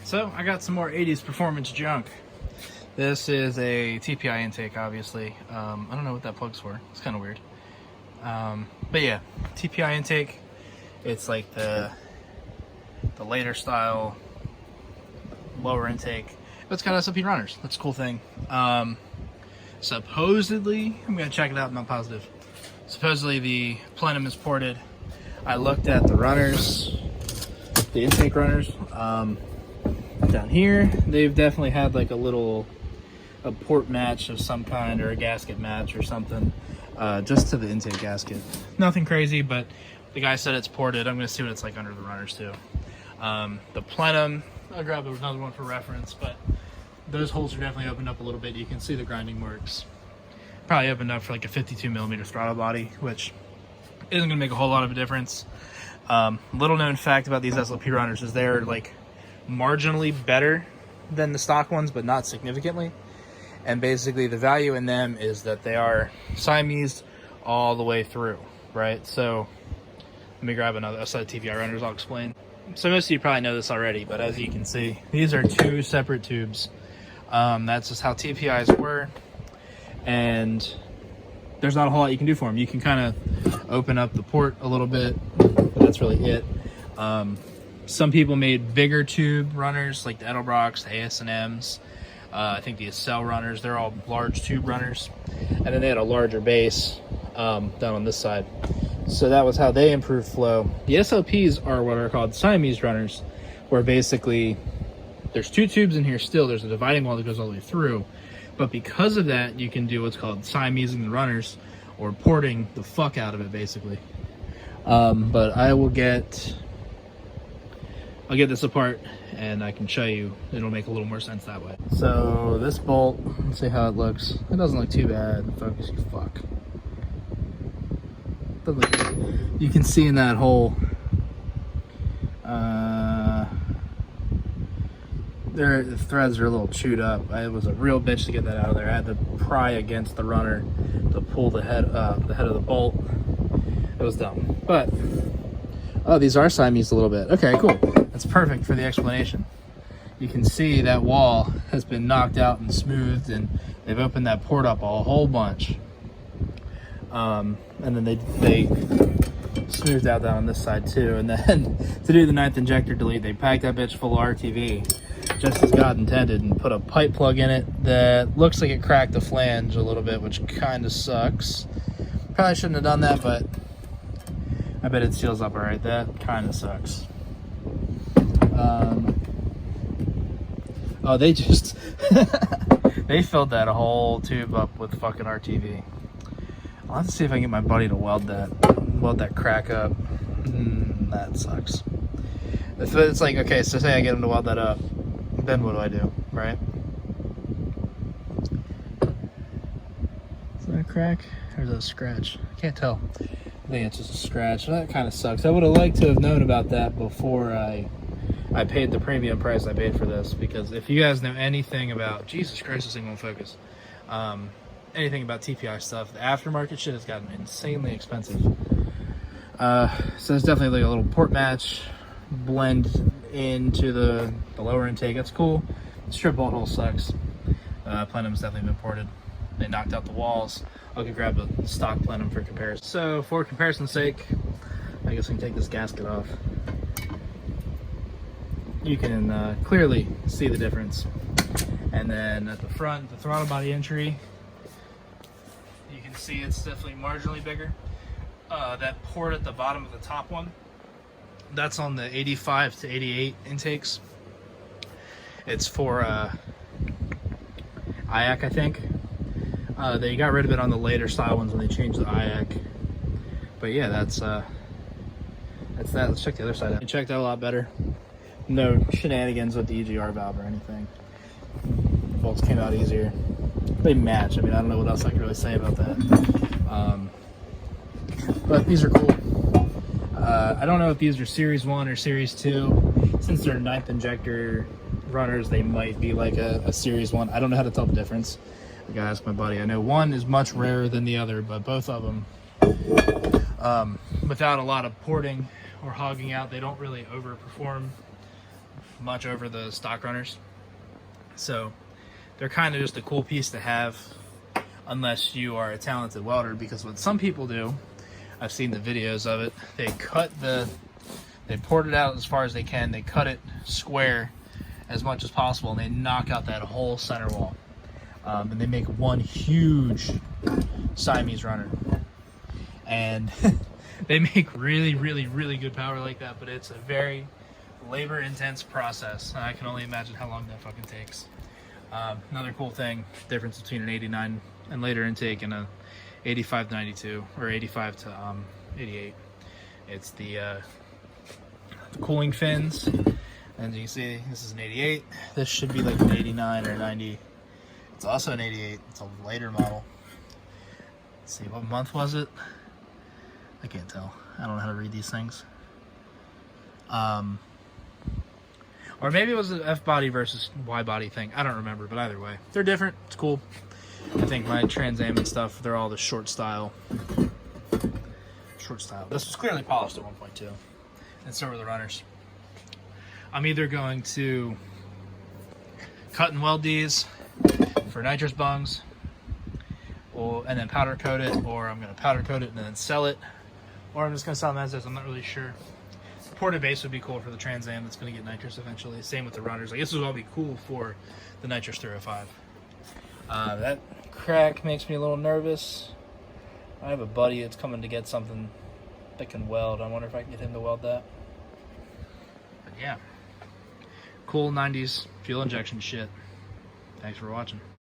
So I got some more 80s performance junk. This is a TPI intake, obviously. I don't know what that plug's for. It's kind of weird. But yeah, TPI intake. It's like the later style, lower intake. It's got SLP runners. That's a cool thing. Supposedly, I'm gonna check it out. I'm not positive. Supposedly the plenum is ported. I looked at the runners, the intake runners. Down here, they've definitely had like a port match of some kind or a gasket match or something, just to the intake gasket. Nothing crazy, but the guy said it's ported. I'm gonna see what it's like under the runners too. The plenum, I'll grab another one for reference, but those holes are definitely opened up a little bit. You can see the grinding marks. Probably opened up for like a 52mm throttle body, which isn't gonna make a whole lot of a difference. Little known fact about these SLP runners is they're like marginally better than the stock ones, but not significantly. And basically the value in them is that they are Siamese all the way through, right? So let me grab another set of TPI runners, I'll explain. So most of you probably know this already, but as you can see, these are two separate tubes. That's just how TPIs were, and there's not a whole lot you can do for them. You can kind of open up the port a little bit, but that's really it. Some people made bigger tube runners, like the Edelbrocks, the AS&Ms. I think the Accel runners, they're all large tube runners. And then they had a larger base down on this side. So that was how they improved flow. The SLPs are what are called Siamese runners, where basically there's two tubes in here still. There's a dividing wall that goes all the way through. But because of that, you can do what's called Siamesing the runners, or porting the fuck out of it, basically. But I'll get this apart and I can show you. It'll make a little more sense that way. So this bolt, let's see how it looks. It doesn't look too bad. Focus, you fuck. You can see in that hole, the threads are a little chewed up. It was a real bitch to get that out of there. I had to pry against the runner to pull the head of the bolt. It was dumb, but oh, these are Siamese a little bit. Okay, cool. That's perfect for the explanation. You can see that wall has been knocked out and smoothed, and they've opened that port up a whole bunch. And then they smoothed out that on this side too. And then to do the 9th injector delete, they packed that bitch full of RTV, just as God intended, and put a pipe plug in it that looks like it cracked the flange a little bit, which kind of sucks. Probably shouldn't have done that, but I bet it seals up all right. That kind of sucks. Oh, they just they filled that whole tube up with fucking RTV. I'll have to see if I can get my buddy to weld that crack up. That sucks. It's like, okay, so say I get him to weld that up, then what do I do, right? Is that a crack or is that a scratch? I can't tell. I think it's just a scratch. That kind of sucks. I would have liked to have known about that before I paid the premium price I paid for this, because if you guys know anything about, Jesus Christ, this thing won't focus. Anything about TPI stuff, the aftermarket shit has gotten insanely expensive. So it's definitely like a little port match blend into the lower intake. That's cool. The strip bolt hole sucks. Plenum's definitely been ported. They knocked out the walls. I'll go grab the stock plenum for comparison. So for comparison's sake, I guess we can take this gasket off. You can clearly see the difference. And then at the front, the throttle body entry, you can see it's definitely marginally bigger. That port at the bottom of the top one, that's on the 85 to 88 intakes. It's for IAC, I think. They got rid of it on the later style ones when they changed the IAC. But yeah, that's that. Let's check the other side out. It checked out a lot better. No shenanigans with the EGR valve or anything. Bolts came out easier. They match. I mean, I don't know what else I can really say about that. But these are cool. I don't know if these are Series 1 or Series 2. Since they're 9th injector runners, they might be like a Series 1. I don't know how to tell the difference. I gotta ask my buddy. I know one is much rarer than the other, but both of them, without a lot of porting or hogging out, they don't really overperform much over the stock runners. So they're kind of just a cool piece to have unless you are a talented welder, because what some people do, I've seen the videos of it, they port it out as far as they can, they cut it square as much as possible, and they knock out that whole center wall. And they make one huge Siamese runner. And they make really, really, really good power like that, but it's a very labor-intense process. I can only imagine how long that fucking takes. Another cool thing, difference between an 89 and later intake and a 85 to 92, or 85 to 88. It's the cooling fins. And you can see, this is an 88. This should be like an 89 or 90. It's also an 88. It's a later model. Let's see, what month was it? I can't tell. I don't know how to read these things. Or maybe it was an F-body versus Y-body thing. I don't remember, but either way. They're different. It's cool. I think my Trans Am and stuff, they're all the short style. Short style. This was clearly polished at 1.2. And so were the runners. I'm either going to cut and weld these for nitrous bungs, and then powder coat it, or I'm going to powder coat it and then sell it, or I'm just going to sell them as is. I'm not really sure. The ported base would be cool for the Trans Am that's going to get nitrous eventually. Same with the runners. I guess this would all be cool for the nitrous 305. That crack makes me a little nervous. I have a buddy that's coming to get something that can weld. I wonder if I can get him to weld that. But yeah, cool 90s fuel injection shit. Thanks for watching.